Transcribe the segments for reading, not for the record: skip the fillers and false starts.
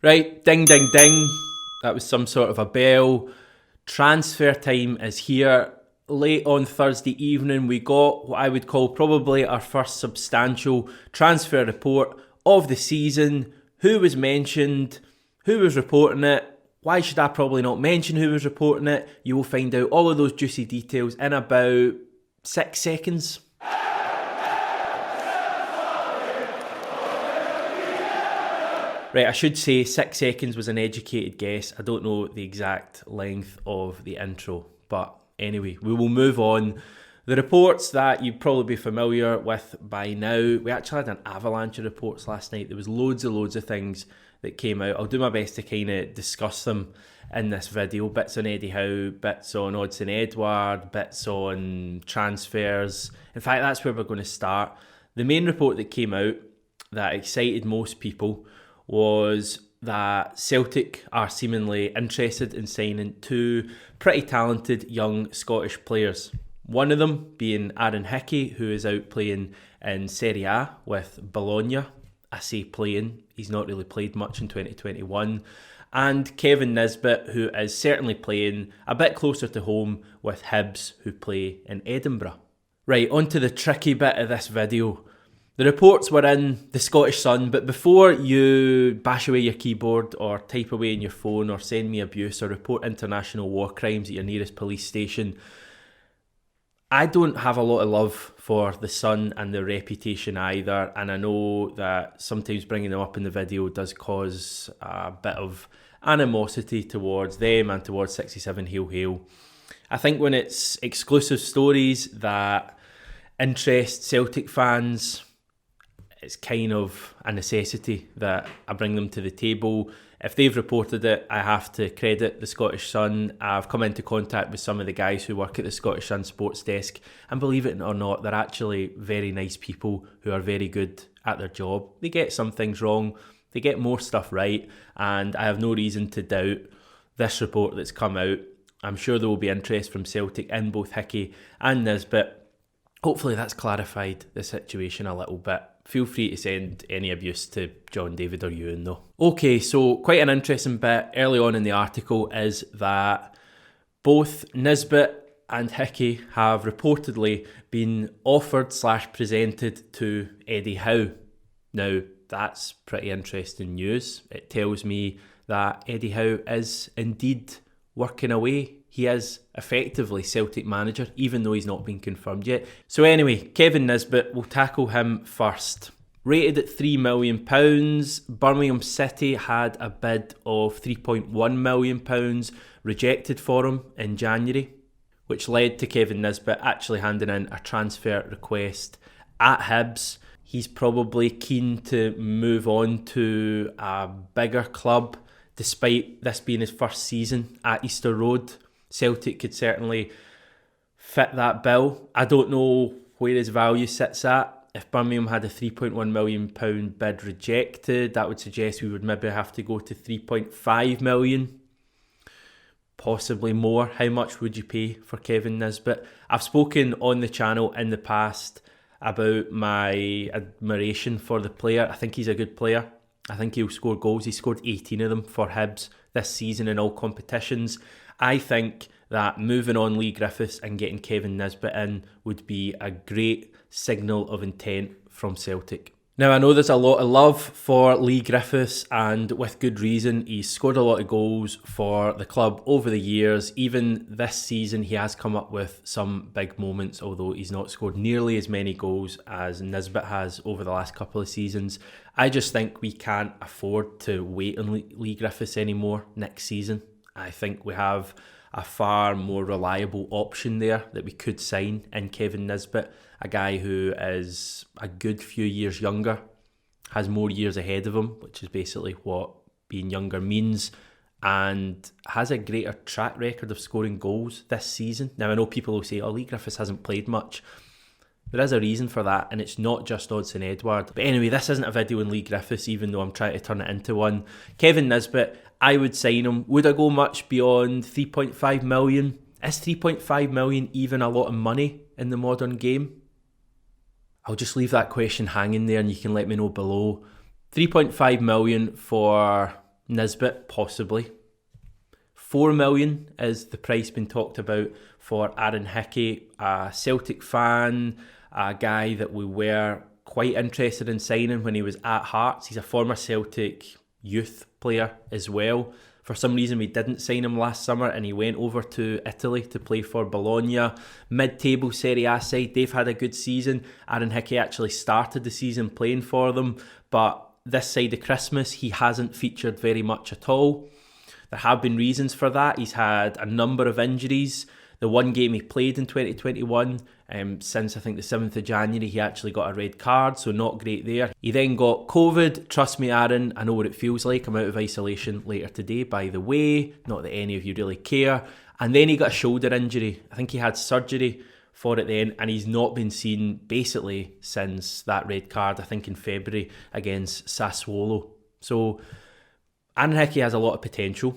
Right, ding, ding, ding. That was some sort of a bell. Transfer time is here. Late on Thursday evening, we got what I would call probably our first substantial transfer report of the season. Who was mentioned? Who was reporting it? Why should I probably not mention who was reporting it? You will find out all of those juicy details in about 6 seconds. Right, I should say 6 seconds was an educated guess. I don't know the exact length of the intro, but anyway, we will move on. The reports that you'd probably be familiar with by now, we actually had an avalanche of reports last night. There was loads of things that came out. I'll do my best to kind of discuss them in this video. Bits on Eddie Howe, bits on Odsonne Edouard, bits on transfers. In fact, that's where we're going to start. The main report that came out that excited most people was that Celtic are seemingly interested in signing 2 pretty talented young Scottish players. One of them being Aaron Hickey, who is out playing in Serie A with Bologna. I say playing, he's not really played much in 2021. And Kevin Nisbet, who is certainly playing a bit closer to home with Hibs, who play in Edinburgh. Right, on to the tricky bit of this video. The reports were in the Scottish Sun, but before you bash away your keyboard or type away in your phone or send me abuse or report international war crimes at your nearest police station, I don't have a lot of love for the Sun and their reputation either, and I know that sometimes bringing them up in the video does cause a bit of animosity towards them and towards 67 Hail Hail. I think when it's exclusive stories that interest Celtic fans, it's kind of a necessity that I bring them to the table. If they've reported it, I have to credit the Scottish Sun. I've come into contact with some of the guys who work at the Scottish Sun sports desk, and believe it or not, they're actually very nice people who are very good at their job. They get some things wrong, they get more stuff right, and I have no reason to doubt this report that's come out. I'm sure there will be interest from Celtic in both Hickey and Nisbet. Hopefully that's clarified the situation a little bit. Feel free to send any abuse to John, David or Ewan though. Okay, so quite an interesting bit early on in the article is that both Nisbet and Hickey have reportedly been offered/presented to Eddie Howe. Now, that's pretty interesting news. It tells me that Eddie Howe is indeed working away. He is effectively Celtic manager, even though he's not been confirmed yet. So anyway, Kevin Nisbet, we'll tackle him first. Rated at £3 million, Birmingham City had a bid of £3.1 million rejected for him in January, which led to Kevin Nisbet actually handing in a transfer request at Hibs. He's probably keen to move on to a bigger club, despite this being his first season at Easter Road. Celtic could certainly fit that bill. I don't know where his value sits at. If Birmingham had a £3.1 million bid rejected, that would suggest we would maybe have to go to £3.5 million, possibly more. How much would you pay for Kevin Nisbet? I've spoken on the channel in the past about my admiration for the player. I think he's a good player. I think he'll score goals. He scored 18 of them for Hibs this season in all competitions. I think that moving on Lee Griffiths and getting Kevin Nisbet in would be a great signal of intent from Celtic. Now, I know there's a lot of love for Lee Griffiths, and with good reason. He's scored a lot of goals for the club over the years. Even this season, he has come up with some big moments, although he's not scored nearly as many goals as Nisbet has over the last couple of seasons. I just think we can't afford to wait on Lee Griffiths anymore next season. I think we have a far more reliable option there that we could sign in Kevin Nisbet, a guy who is a good few years younger, has more years ahead of him, which is basically what being younger means, and has a greater track record of scoring goals this season. Now, I know people will say, oh, Lee Griffiths hasn't played much. There is a reason for that, and it's not just Odsonne Edouard. But anyway, this isn't a video on Lee Griffiths, even though I'm trying to turn it into one. Kevin Nisbet, I would sign him. Would I go much beyond 3.5 million? Is 3.5 million even a lot of money in the modern game? I'll just leave that question hanging there and you can let me know below. 3.5 million for Nisbet, possibly. 4 million is the price being talked about for Aaron Hickey, a Celtic fan, a guy that we were quite interested in signing when he was at Hearts. He's a former Celtic youth player as well. For some reason, we didn't sign him last summer and he went over to Italy to play for Bologna. Mid-table Serie A side, they've had a good season. Aaron Hickey actually started the season playing for them, but this side of Christmas, he hasn't featured very much at all. There have been reasons for that. He's had a number of injuries. The one game he played in 2021, since I think the 7th of January, he actually got a red card, so not great there. He then got COVID. Trust me, Aaron, I know what it feels like. I'm out of isolation later today, by the way. Not that any of you really care. And then he got a shoulder injury. I think he had surgery for it then, and he's not been seen basically since that red card, I think in February against Sassuolo. So Aaron Hickey has a lot of potential.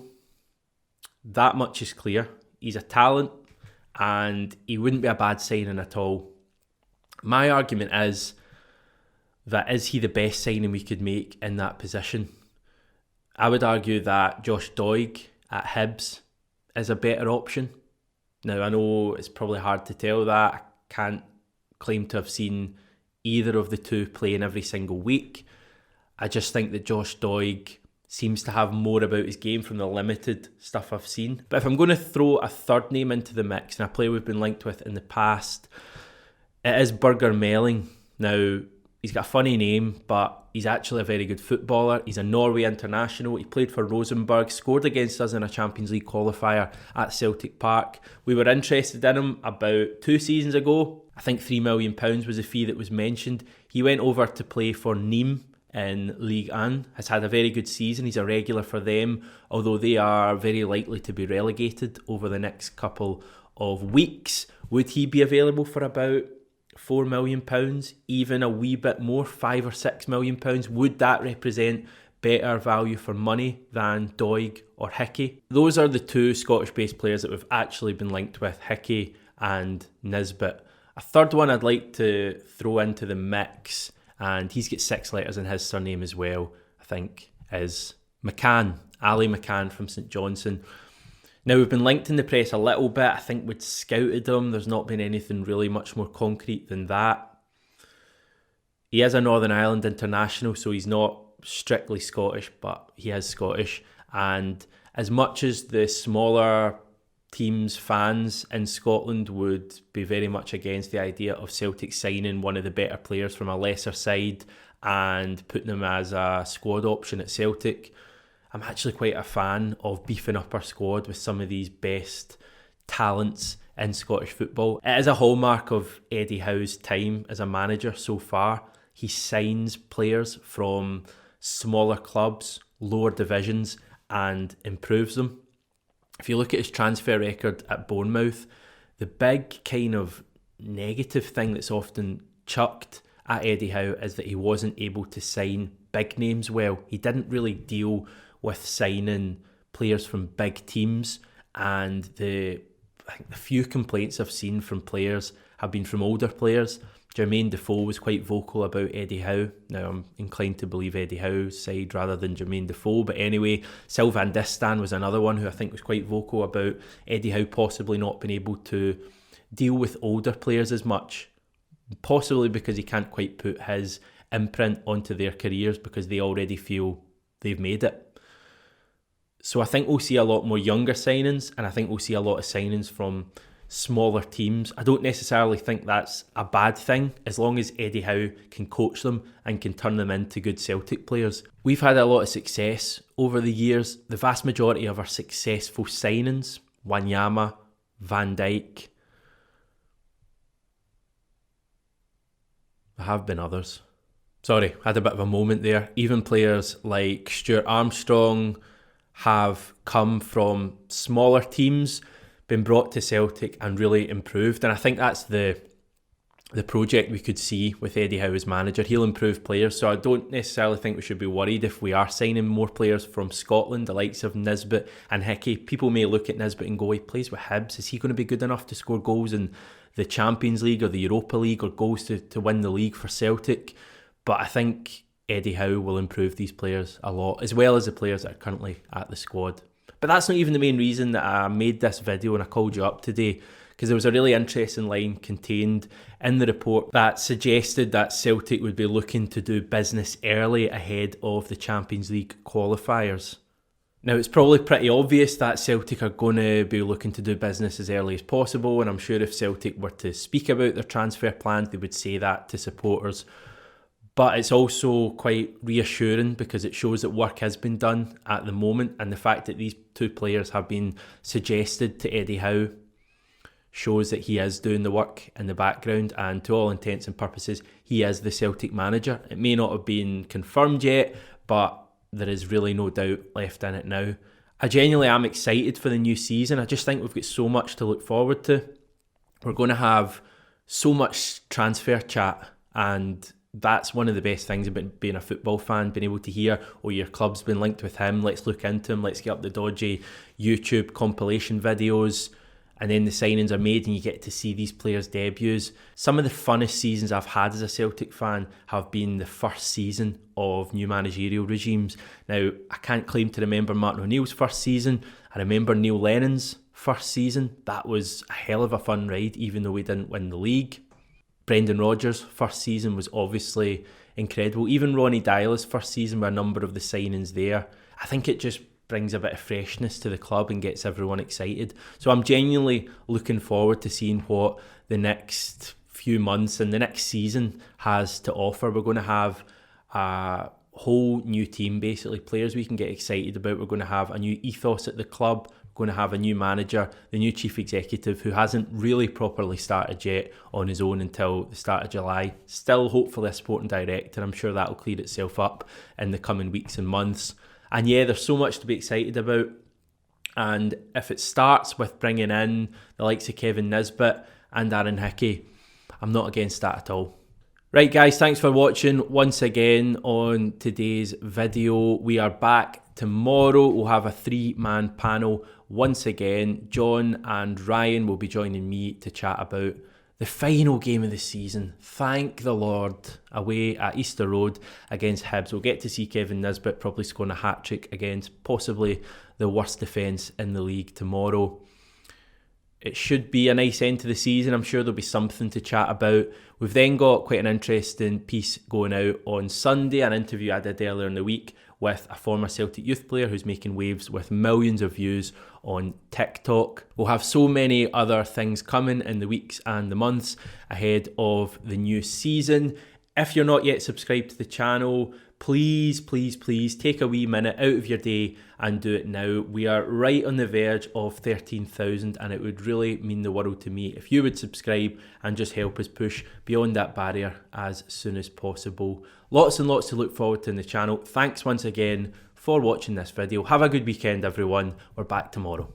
That much is clear. He's a talent, and he wouldn't be a bad signing at all. My argument is he the best signing we could make in that position? I would argue that Josh Doig at Hibs is a better option. Now, I know it's probably hard to tell that. I can't claim to have seen either of the two playing every single week. I just think that Josh Doig seems to have more about his game from the limited stuff I've seen. But if I'm going to throw a third name into the mix, and a player we've been linked with in the past, it is Birger Meling. Now, he's got a funny name, but he's actually a very good footballer. He's a Norway international. He played for Rosenborg, scored against us in a Champions League qualifier at Celtic Park. We were interested in him about 2 seasons ago. I think £3 million was the fee that was mentioned. He went over to play for Nîmes in Ligue 1, has had a very good season. He's a regular for them, although they are very likely to be relegated over the next couple of weeks. Would he be available for about £4 million, even a wee bit more, £5 or £6 million? Would that represent better value for money than Doig or Hickey? Those are the two Scottish-based players that we've actually been linked with, Hickey and Nisbet. A third one I'd like to throw into the mix, and he's got 6 letters in his surname as well, I think, is McCann, Ali McCann from St Johnstone. Now, we've been linked in the press a little bit. I think we'd scouted him. There's not been anything really much more concrete than that. He is a Northern Ireland international, so he's not strictly Scottish, but he is Scottish. And as much as the smaller teams' fans in Scotland would be very much against the idea of Celtic signing one of the better players from a lesser side and putting him as a squad option at Celtic, I'm actually quite a fan of beefing up our squad with some of these best talents in Scottish football. It is a hallmark of Eddie Howe's time as a manager so far. He signs players from smaller clubs, lower divisions, and improves them. If you look at his transfer record at Bournemouth, the big kind of negative thing that's often chucked at Eddie Howe is that he wasn't able to sign big names well. He didn't really deal with signing players from big teams, and I think the few complaints I've seen from players have been from older players. Jermaine Defoe was quite vocal about Eddie Howe. Now, I'm inclined to believe Eddie Howe's side rather than Jermaine Defoe. But anyway, Sylvain Distin was another one who I think was quite vocal about Eddie Howe possibly not being able to deal with older players as much. Possibly because he can't quite put his imprint onto their careers because they already feel they've made it. So I think we'll see a lot more younger signings, and I think we'll see a lot of signings from smaller teams. I don't necessarily think that's a bad thing as long as Eddie Howe can coach them and can turn them into good Celtic players. We've had a lot of success over the years. The vast majority of our successful signings, Wanyama, Van Dijk, there have been others. Sorry, had a bit of a moment there. Even players like Stuart Armstrong have come from smaller teams, been brought to Celtic and really improved. And I think that's the project we could see with Eddie Howe as manager. He'll improve players, so I don't necessarily think we should be worried if we are signing more players from Scotland, the likes of Nisbet and Hickey. People may look at Nisbet and go, he plays with Hibs, is he going to be good enough to score goals in the Champions League or the Europa League or goals to win the league for Celtic? But I think Eddie Howe will improve these players a lot, as well as the players that are currently at the squad. But that's not even the main reason that I made this video and I called you up today, because there was a really interesting line contained in the report that suggested that Celtic would be looking to do business early ahead of the Champions League qualifiers. Now, it's probably pretty obvious that Celtic are going to be looking to do business as early as possible, and I'm sure if Celtic were to speak about their transfer plans, they would say that to supporters. But it's also quite reassuring because it shows that work has been done at the moment, and the fact that these two players have been suggested to Eddie Howe shows that he is doing the work in the background, and to all intents and purposes, he is the Celtic manager. It may not have been confirmed yet, but there is really no doubt left in it now. I genuinely am excited for the new season. I just think we've got so much to look forward to. We're going to have so much transfer chat, and that's one of the best things about being a football fan, being able to hear, oh, your club's been linked with him, let's look into him, let's get up the dodgy YouTube compilation videos. And then the signings are made and you get to see these players' debuts. Some of the funnest seasons I've had as a Celtic fan have been the first season of new managerial regimes. Now, I can't claim to remember Martin O'Neill's first season. I remember Neil Lennon's first season. That was a hell of a fun ride, even though we didn't win the league. Brendan Rodgers' first season was obviously incredible. Even Ronnie Dyla's first season, with a number of the signings there. I think it just brings a bit of freshness to the club and gets everyone excited. So I'm genuinely looking forward to seeing what the next few months and the next season has to offer. We're going to have a whole new team, basically, players we can get excited about. We're going to have a new ethos at the club. We're going to have a new manager, the new chief executive, who hasn't really properly started yet on his own until the start of July. Still, hopefully, a sporting director. I'm sure that'll clear itself up in the coming weeks and months. And yeah, there's so much to be excited about. And if it starts with bringing in the likes of Kevin Nisbet and Aaron Hickey, I'm not against that at all. Right, guys, thanks for watching once again on today's video. We are back tomorrow. We'll have a 3-man panel once again. John and Ryan will be joining me to chat about the final game of the season, thank the Lord, away at Easter Road against Hibs. We'll get to see Kevin Nisbet probably scoring a hat-trick against possibly the worst defence in the league tomorrow. It should be a nice end to the season. I'm sure there'll be something to chat about. We've then got quite an interesting piece going out on Sunday, an interview I did earlier in the week with a former Celtic youth player who's making waves with millions of views on TikTok. We'll have so many other things coming in the weeks and the months ahead of the new season. If you're not yet subscribed to the channel, please take a wee minute out of your day and do it now. We are right on the verge of 13,000 and it would really mean the world to me if you would subscribe and just help us push beyond that barrier as soon as possible. Lots and lots to look forward to in the channel. Thanks once again for watching this video. Have a good weekend, everyone. We're back tomorrow.